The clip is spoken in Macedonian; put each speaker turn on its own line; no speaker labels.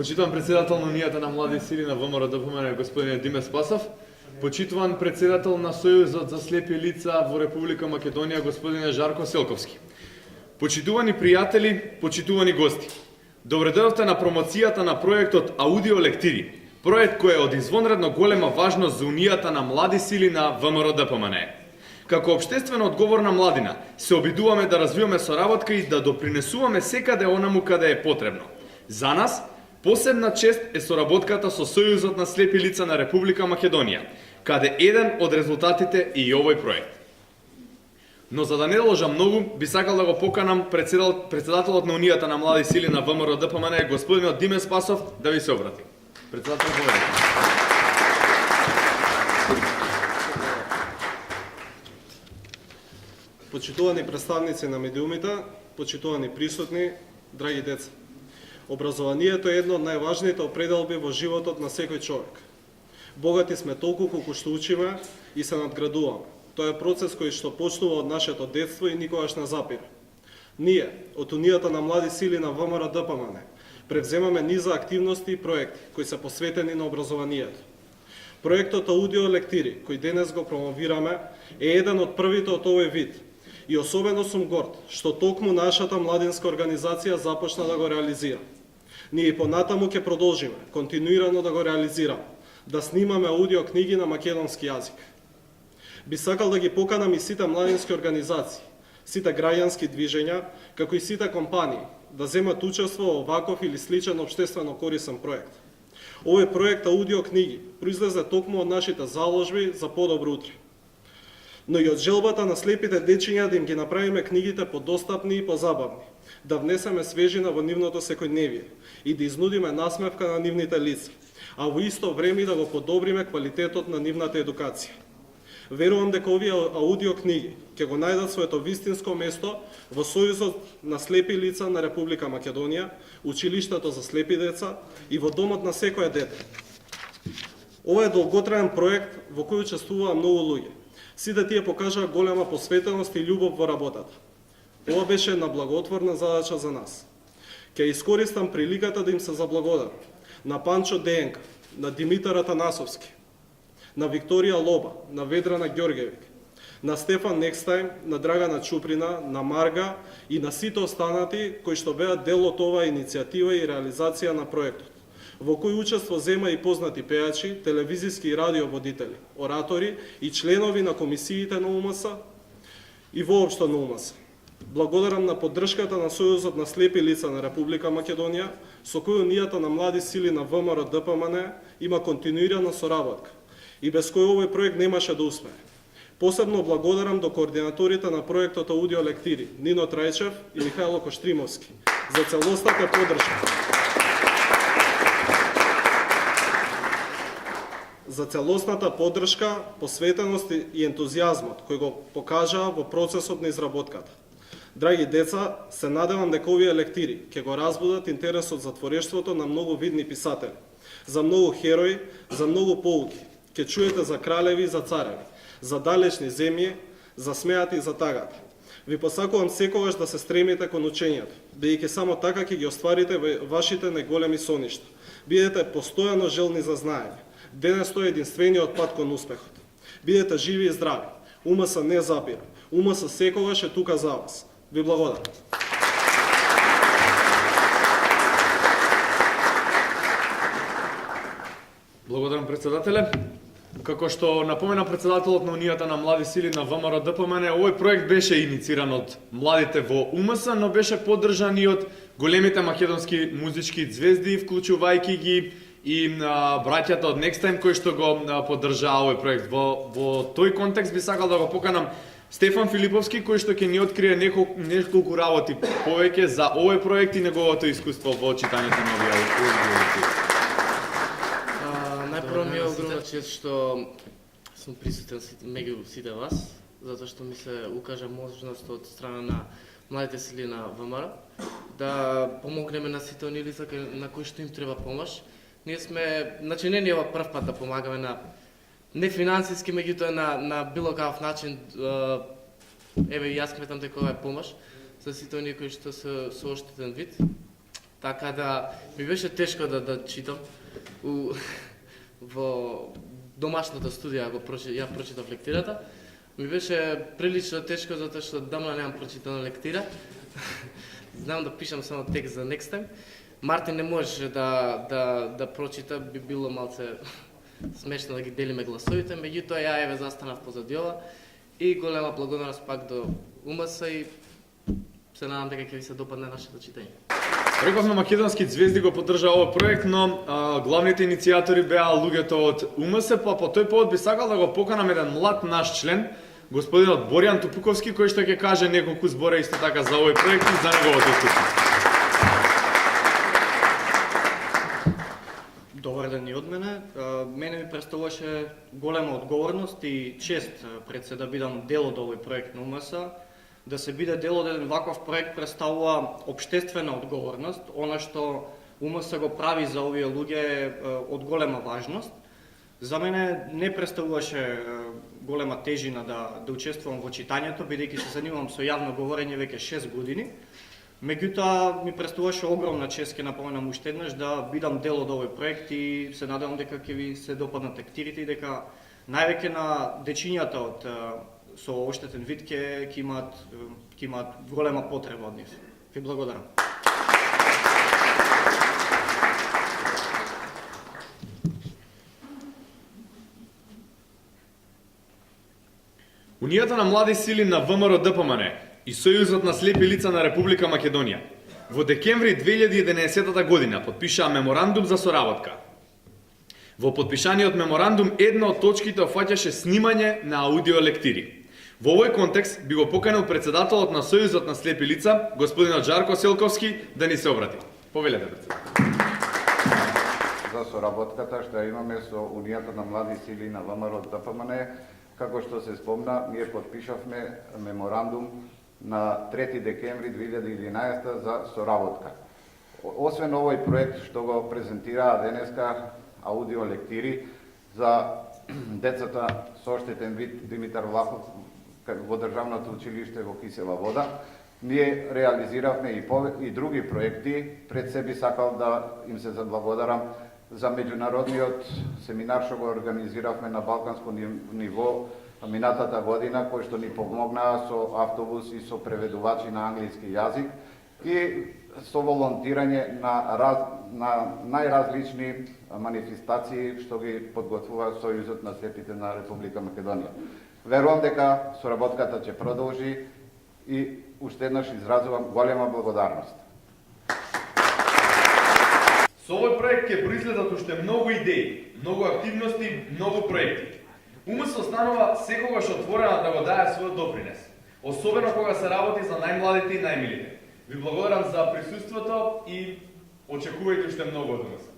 Почитуван председател на Унијата на млади сили на ВМРО ДПМН господин Диме Спасов, почитуван председател на Сојузот за слепи лица во Република Македонија господин Жарко Селковски. Почитувани пријатели, почитувани гости. Добре дојдовте на промоцијата на проектот Аудио Лектири, проект кој е од извонредно голема важност за Унијата на млади сили на ВМРО ДПМН. Како општествено одговорна младина, се обидуваме да развиваме соработка и да допринесуваме секаде онаму каде е потребно. За нас, посебна чест е соработката со Сојузот на слепи лица на Република Македонија, каде еден од резултатите е и овој проект. Но за да не должам многу, би сакал да го поканам председателот на Унијата на млади сили на ВМРО ДПМН, господинот Диме Спасов, да ви се обрати. Председател,
Почитувани представници на медиумите, почитувани присутни, драги деца. Образованието е едно од најважните определби во животот на секој човек. Богати сме толку колку што учиме и се надградуваме. Тоа е процес кој што почнува од нашето детство и никогаш не запира. Ние, од Унијата на млади сили на ВМРО ДПМН, превземаме низа активности и проекти кои се посветени на образованието. Проектот Аудио Лектири, кој денес го промовираме, е еден од првите од овој вид. И особено сум горд што токму нашата младинска организација започна да го реализира. Ние и понатаму ќе продолжиме континуирано да го реализираме, да снимаме аудио книги на македонски јазик. Би сакал да ги поканам и сите младински организации, сите граѓански движења, како и сите компании, да земат учество во оваков или сличен општествено корисен проект. Овој проект аудио книги произлезе токму од нашите заложби за подобро утре, но и од желбата на слепите дечиња да им ги направиме книгите подостапни и позабавни, да внесеме свежина во нивното секојдневие и да изнудиме насмевка на нивните лица, а во исто време да го подобриме квалитетот на нивната едукација. Верувам дека овие аудио книги ќе го најдат своето вистинско место во Сојузот на слепи лица на Република Македонија, училиштето за слепи деца и во домот на секое дете. Ова е долготраен проект во кој учествуваа многу луѓе. Сите тие покажаа голема посветеност и љубов во работата. Ова беше една благотворна задача за нас. Ќе искористам приликата да им се заблагодарам на Панчо Деенка, на Димитар Атанасовски, на Викторија Лоба, на Ведрана Ѓоргевик, на Стефан Некстајм, на Драгана Чуприна, на Марга и на сите останати кои што беа дел од оваа иницијатива и реализација на проектот, во кој учество зема и познати пејачи, телевизиски и радиоводители, оратори и членови на комисиите на УМС и воопшто на УМС. Благодарам на поддршката на Сојузот на слепи лица на Република Македонија, со кој Унијата на млади сили на ВМРО ДПМН има континуирана соработка и без кој овој проект немаше да успее. Посебно благодарам до координаторите на проектот Аудио Лектири, Нино Трајчев и Михајло Коштримовски, за целосната поддршка. За целосната поддршка, посветеност и ентузијазмот кој го покажаа во процесот на изработката. Драги деца, се надевам дека овие лектири ќе го разбудат интересот за творештвото на многу видни писатели, за многу херои, за многу поуки. Ќе чуете за кралеви и за цареви, за далечни земји, за смеати и за тагати. Ви посакувам секогаш да се стремите кон учењето, бидејќи само така ќе ги остварите вашите најголеми соништа. Бидете постојано желни за знаење. Денес тоа е единствениот пат кон успехот. Бидете живи и здрави. УМС не запира. УМС секогаш е тука за вас. Ви благодарам.
Благодарам председателе. Како што напомена председателот на Унијата на млади сили на ВМРО ДПМН, овој проект беше инициран од младите во УМС, но беше поддржан и од големите македонски музички звезди, вклучувајќи ги и браќата од Некстајм кои што го поддржаа овој проект. Во тој контекст би сакал да го поканам Стефан Филиповски, кој што ќе ни открие неколку работи повеќе за овој проект и неговото искуство во читањето на овие аудио.
Најпрво ми е огромна чест што сум присутен меѓу сите вас, затоа што ми се укажа можност од страна на младите сили на ВМРО да помогнеме на сите оние лица на кои што им треба помош. Ние сме начинени ова прв пат да помагаме на не финансиски, меѓутоа на било каков начин. Еве јас сметам дека ова е помош за сите оние кои што се со оштетен вид. така да ми беше тешко да читам. Во домашната студија ја прочитав лектирата. Ми беше прилично тешко затоа што дамна немам прочитана лектира. Знам да пишам само текст за next time. Мартин не можеше да прочита, би било малце смешно да ги делиме гласовите, меѓутоа ја еве застанав позади ова и голема благодарност пак до УМС и се надам дека ќе ви се допадне нашето читање.
Рековме македонски звезди го поддржа овој проект, но главните иницијатори беа луѓето од УМС, па по тој повод би сакал да го поканам еден млад наш член, господинот Боријан Тупуковски, кој што ќе каже неколку збора исто така за овој проект и за неговото искуство.
Добар ден и од мене. Мене ми представуваше голема одговорност и чест пред се да бидам дел од овој проект на УМС. Да се биде дел од еден ваков проект представува општествена одговорност. Она што УМС го прави за овие луѓе е од голема важност. За мене не представуваше голема тежина да учествувам во читањето, бидејќи се занимавам со јавно говорење веќе 6 години. Меѓутоа ми представуваше огромна чест, ќе напоменам уште еднаш, да бидам дел од овој проект и се надевам дека ќе ви се допаднат лектирите и дека највеќе на дечињата со оштетен вид ќе имаат голема потреба од нив. Ви благодарам.
Унијата на млади сили на ВМРО-ДПМН и Сојузот на слепи лица на Република Македонија во декември 2011 година подпишаа меморандум за соработка. Во подпишаниот меморандум една од точките опфаќаше снимање на аудиолектири. Во овој контекст би го поканил председателот на Сојузот на слепи лица, господинот Жарко Селковски, да ни се обрати. Повелете, председател.
За соработката што имаме со Унијата на млади сили на ВМРО-ДПМН, како што се спомна, ние подпишавме меморандум на 3 декември 2011 за соработка. Освен овој проект што го презентираа денеска аудиолектири за децата со оштетен вид Димитар Влахов во Државното училиште во Кисела Вода, ние реализиравме и други проекти. Пред се би сакал да им се заблагодарам за меѓународниот семинар што го организиравме на балканско ниво минатата година, кој што ни помогнаа со автобус и со преведувачи на англиски јазик и со волонтирање на најразлични манифестации што ги подготвува Сојузот на слепите на Република Македонија. Верувам дека соработката ќе продолжи и уште еднаш изразувам голема благодарност.
Со овој проект ќе произлезат уште многу идеи, многу активности, многу проекти. УМС останува секогаш отворена да го дае својот допринес, особено кога се работи за најмладите и најмилите. Ви благодарам за присуството и очекувајте уште многу од нас.